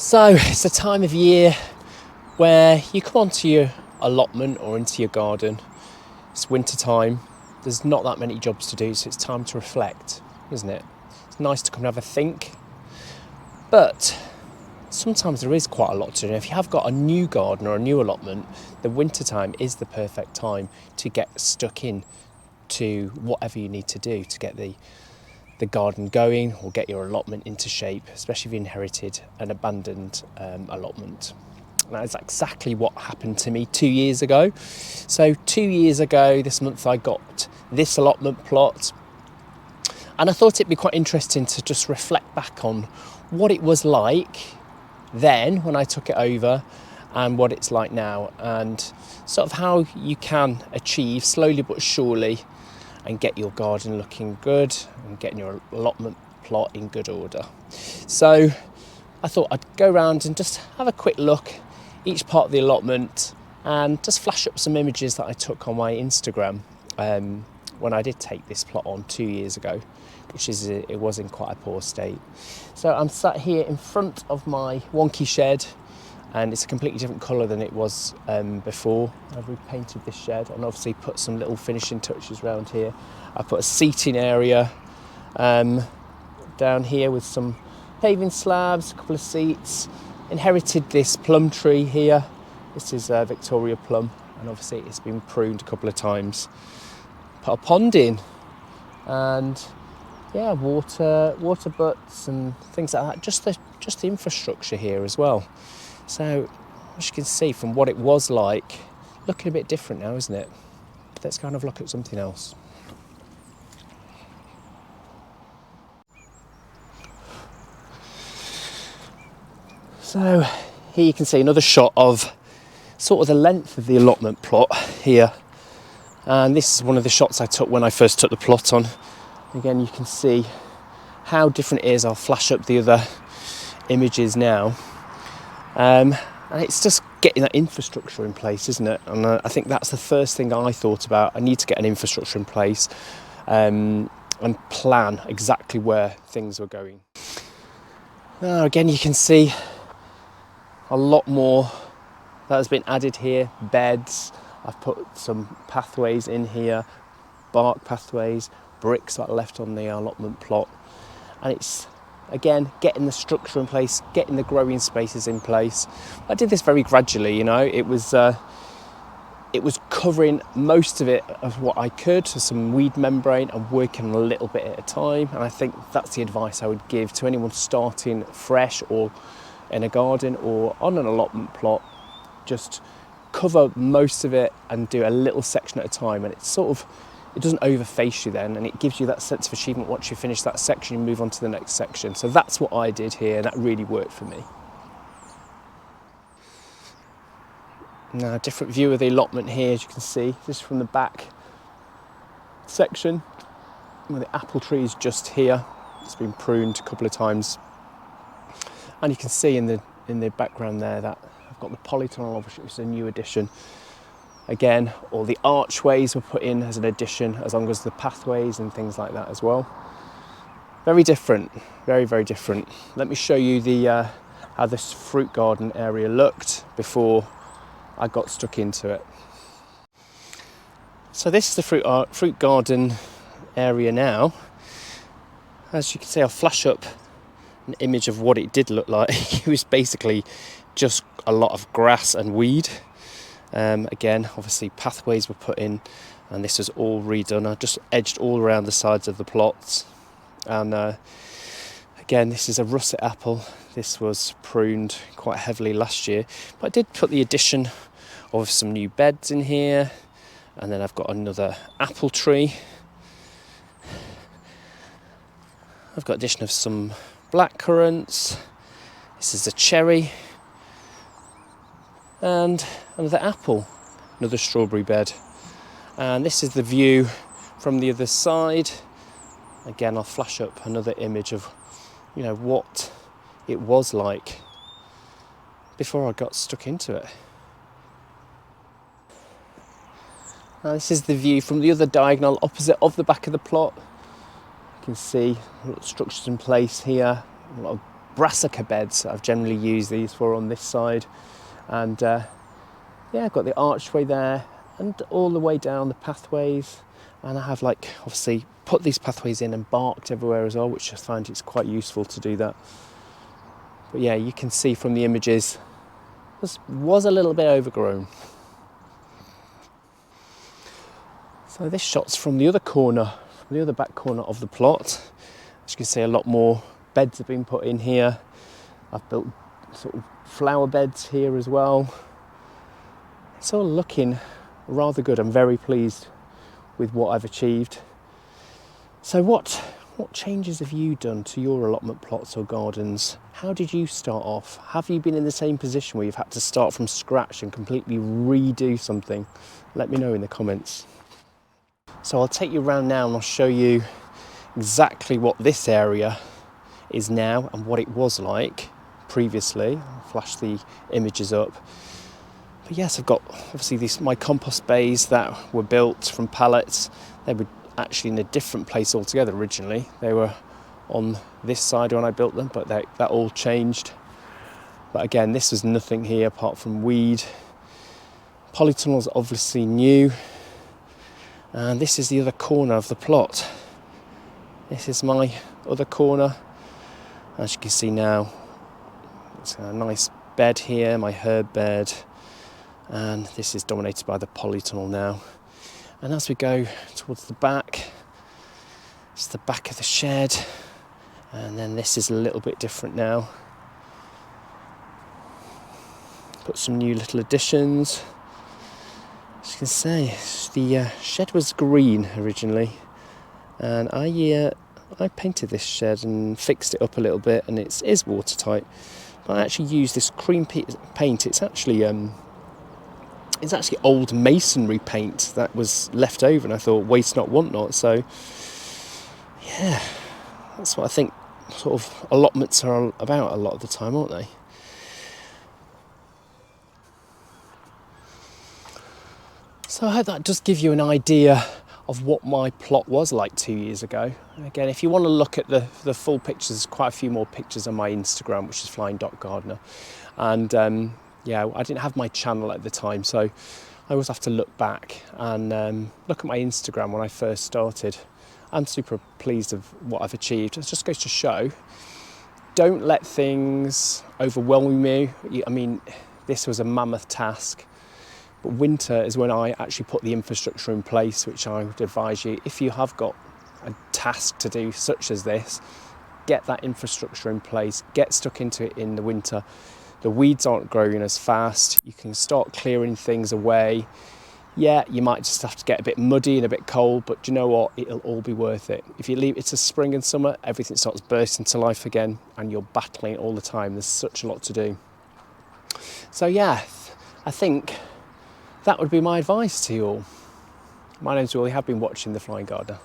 So it's a time of year where you come onto your allotment or into your garden. It's winter time. There's not that many jobs to do, so it's time to reflect, isn't it? It's nice to come and have a think. But sometimes there is quite a lot to do. If you have got a new garden or a new allotment, the winter time is the perfect time to get stuck in to whatever you need to do to get the garden going or get your allotment into shape, especially if you inherited an abandoned allotment. And that is exactly what happened to me 2 years ago. So 2 years ago this month I got this allotment plot, and I thought it'd be quite interesting to just reflect back on what it was like then when I took it over and what it's like now, and sort of how you can achieve slowly but surely and get your garden looking good and getting your allotment plot in good order. So I thought I'd go around and just have a quick look each part of the allotment and just flash up some images that I took on my Instagram when I did take this plot on 2 years ago, it was in quite a poor state. So I'm sat here in front of my wonky shed, and it's a completely different colour than it was before. I've repainted this shed and obviously put some little finishing touches around here. I put a seating area down here with some paving slabs, a couple of seats. Inherited this plum tree here. This is a Victoria plum, and obviously it's been pruned a couple of times. Put a pond in, and yeah, water butts and things like that. Just the infrastructure here as well. So, as you can see from what it was like, looking a bit different now, isn't it? Let's kind of look at something else. So, here you can see another shot of sort of the length of the allotment plot here. And this is one of the shots I took when I first took the plot on. Again, you can see how different it is. I'll flash up the other images now. And it's just getting that infrastructure in place, isn't it? And I think that's the first thing I thought about. I need to get an infrastructure in place and plan exactly where things were going. Now, again, you can see a lot more that has been added here. Beds, I've put some pathways in here, bark pathways, bricks that are left on the allotment plot. And it's, again, getting the structure in place, getting the growing spaces in place. I did this very gradually, it was covering most of it of what I could, so some weed membrane and working a little bit at a time. And I think that's the advice I would give to anyone starting fresh or in a garden or on an allotment plot. Just cover most of it and do a little section at a time, and it doesn't overface you then, and it gives you that sense of achievement. Once you finish that section, you move on to the next section. So that's what I did here, and that really worked for me. Now, a different view of the allotment here, as you can see. This is from the back section, where the apple tree is just here. It's been pruned a couple of times. And you can see in the background there that I've got the polytunnel, which is a new addition. Again, all the archways were put in as an addition, as long as the pathways and things like that as well. Very different, very, very different. Let me show you how this fruit garden area looked before I got stuck into it. So this is the fruit garden area now. As you can see, I'll flash up an image of what it did look like. It was basically just a lot of grass and weed. Again, obviously pathways were put in, and this was all redone. I just edged all around the sides of the plots. And again, this is a russet apple. This was pruned quite heavily last year, but I did put the addition of some new beds in here. And then I've got another apple tree. I've got addition of some black currants. This is a cherry. And another apple, another strawberry bed. And this is the view from the other side. Again, I'll flash up another image of, what it was like before I got stuck into it. Now, this is the view from the other diagonal opposite of the back of the plot. You can see a lot of structures in place here, a lot of brassica beds I've generally used these for on this side. And yeah, I've got the archway there and all the way down the pathways. And I have like obviously put these pathways in and barked everywhere as well, which I find it's quite useful to do that. But yeah, you can see from the images, this was a little bit overgrown. So this shot's from the other corner, from the other back corner of the plot. As you can see, a lot more beds have been put in here. I've built sort of flower beds here as well. It's all looking rather good. I'm very pleased with what I've achieved. So what changes have you done to your allotment plots or gardens? How did you start off? Have you been in the same position where you've had to start from scratch and completely redo something? Let me know in the comments. So I'll take you around now and I'll show you exactly what this area is now and what it was like previously. I'll flash the images up. But yes, I've got obviously my compost bays that were built from pallets. They were actually in a different place altogether originally. They were on this side when I built them, but that all changed. But again, this was nothing here apart from weed. Polytunnel's obviously new. And this is the other corner of the plot. This is my other corner. As you can see now, it's a nice bed here, my herb bed. And this is dominated by the polytunnel now. And as we go towards the back, it's the back of the shed. And then this is a little bit different now. Put some new little additions. As you can see, the shed was green originally. And I painted this shed and fixed it up a little bit, and it is watertight. But I actually used this cream paint. It's actually old masonry paint that was left over, and I thought waste not, want not. So yeah, that's what I think sort of allotments are about a lot of the time, aren't they? So I hope that does give you an idea of what my plot was like 2 years ago. Again, if you want to look at the full pictures, there's quite a few more pictures on my Instagram, which is flying.gardener. And yeah, I didn't have my channel at the time, so I always have to look back and look at my Instagram when I first started. I'm super pleased of what I've achieved. It just goes to show, don't let things overwhelm you. I mean, this was a mammoth task. But winter is when I actually put the infrastructure in place, which I would advise you, if you have got a task to do such as this, get that infrastructure in place, get stuck into it in the winter. The weeds aren't growing as fast. You can start clearing things away. Yeah, you might just have to get a bit muddy and a bit cold, but do you know what? It'll all be worth it. If you leave it to spring and summer, everything starts bursting to life again and you're battling it all the time. There's such a lot to do. So yeah, I think that would be my advice to you all. My name's Will, you have been watching The Flying Gardener.